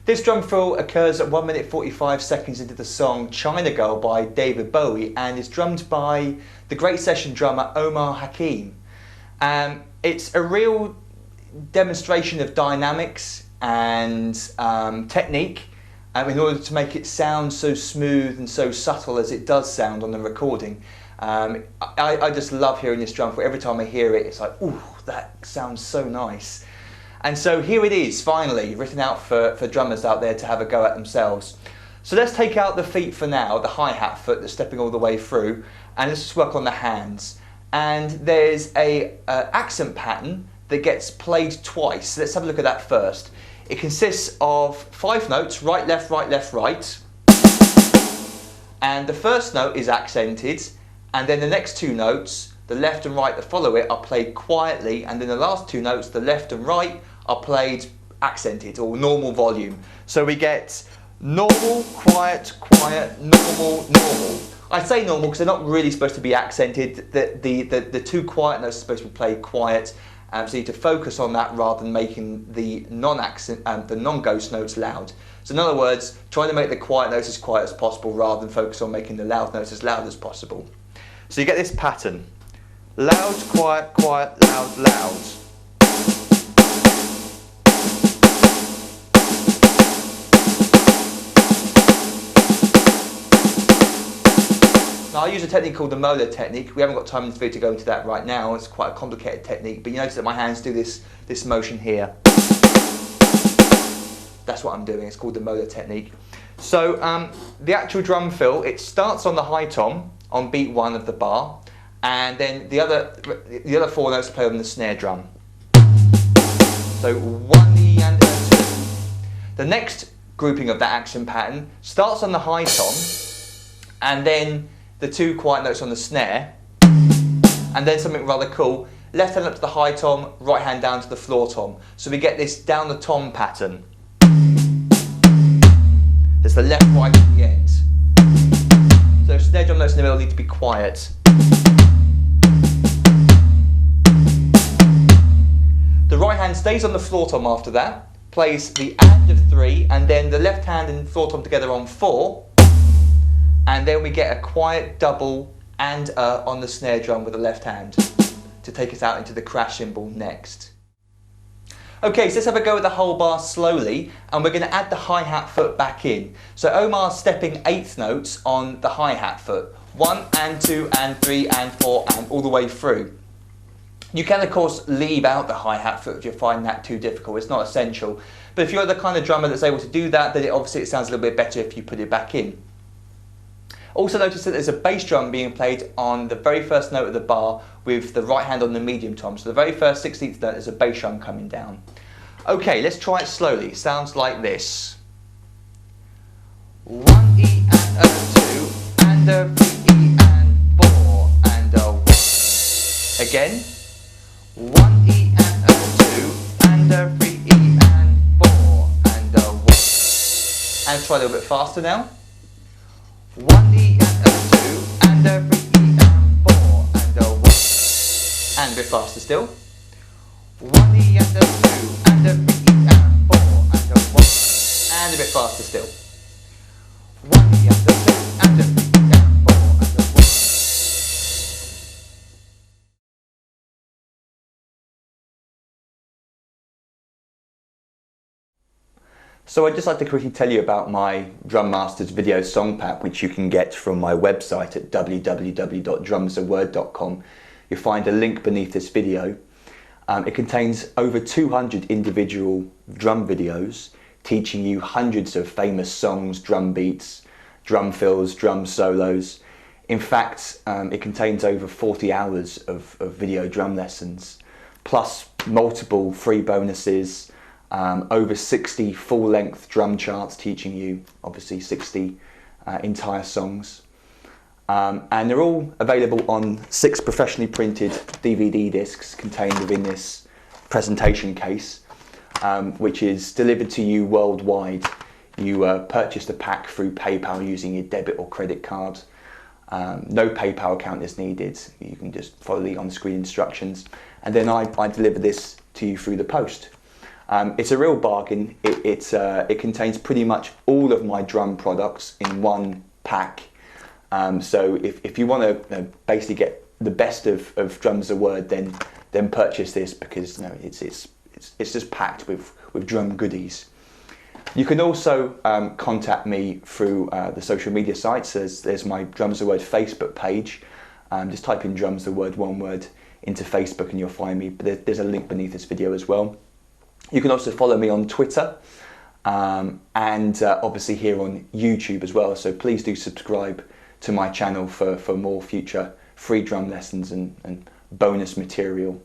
This drum fill occurs at 1 minute 45 seconds into the song China Girl by David Bowie and is drummed by the great session drummer Omar Hakim. It's a real demonstration of dynamics and technique in order to make it sound so smooth and so subtle as it does sound on the recording. I just love hearing this drum fill. Every time I hear it, it's like, ooh, that sounds so nice. And so here it is, finally, written out for drummers out there to have a go at themselves. So let's take out the feet for now, the hi-hat foot that's stepping all the way through, and let's just work on the hands. And there's a accent pattern that gets played twice. So let's have a look at that first. It consists of 5 notes, right, left, right, left, right. And the first note is accented, and then the next 2 notes, the left and right that follow it, are played quietly, and then the last 2 notes, the left and right, are played accented or normal volume. So we get normal, quiet, quiet, normal, normal. I say normal because they're not really supposed to be accented. The 2 quiet notes are supposed to be played quiet, so you need to focus on that rather than making the non-ghost notes loud. So in other words, trying to make the quiet notes as quiet as possible rather than focus on making the loud notes as loud as possible. So you get this pattern. Loud, quiet, quiet, loud, loud. Now I use a technique called the molar technique. We haven't got time in the video to go into that right now. It's quite a complicated technique, but you notice that my hands do this motion here. That's what I'm doing. It's called the molar technique. So the actual drum fill, it starts on the high tom on beat 1 of the bar, and then the other 4 notes are played on the snare drum. So 1 E and a 2. The next grouping of that action pattern starts on the high tom, and then the 2 quiet notes on the snare, and then something rather cool, left hand up to the high tom, right hand down to the floor tom. So we get this down the tom pattern. There's the left, right at the end. So snare drum notes in the middle need to be quiet. The right hand stays on the floor tom after that, plays the and of 3, and then the left hand and floor tom together on 4. And then we get a quiet double and on the snare drum with the left hand to take us out into the crash cymbal next. Okay, so let's have a go at the whole bar slowly, and we're going to add the hi-hat foot back in. So Omar's stepping 8th notes on the hi-hat foot. 1 and 2 and 3 and 4 and all the way through. You can of course leave out the hi-hat foot if you find that too difficult. It's not essential. But if you're the kind of drummer that's able to do that, then obviously it sounds a little bit better if you put it back in. Also notice that there's a bass drum being played on the very first note of the bar with the right hand on the medium tom. So the very first 16th note, there's a bass drum coming down. Okay, let's try it slowly. It sounds like this. 1 E and a 2 and a 3 E and 4 and a 1. Again. 1 E and a 2 and a 3 E and 4 and a 1. And try a little bit faster now. 1 E and a 2 and a 3 E and 4 and a 1. And a bit faster still. 1 E and a 2 and a 3 E and 4 and a 1. And a bit faster still. 1 E and a 2 and a 3 E and 4 and a 1. So I'd just like to quickly tell you about my DrumMasters video song pack, which you can get from my website at www.drumsaword.com. You'll find a link beneath this video. It contains over 200 individual drum videos teaching you hundreds of famous songs, drum beats, drum fills, drum solos. In fact, it contains over 40 hours of video drum lessons, plus multiple free bonuses, over 60 full-length drum charts teaching you, obviously, 60 entire songs. And they're all available on 6 professionally printed DVD discs contained within this presentation case, which is delivered to you worldwide. You purchase the pack through PayPal using your debit or credit card. No PayPal account is needed. You can just follow the on-screen instructions. And then I deliver this to you through the post. It's a real bargain. It contains pretty much all of my drum products in one pack. So if you want to basically get the best of Drums a Word, then purchase this, because it's just packed with drum goodies. You can also contact me through the social media sites. There's my Drums a Word Facebook page. Just type in Drums a Word, one word, into Facebook and you'll find me. But there's a link beneath this video as well. You can also follow me on Twitter and obviously here on YouTube as well. So please do subscribe to my channel for more future free drum lessons and bonus material.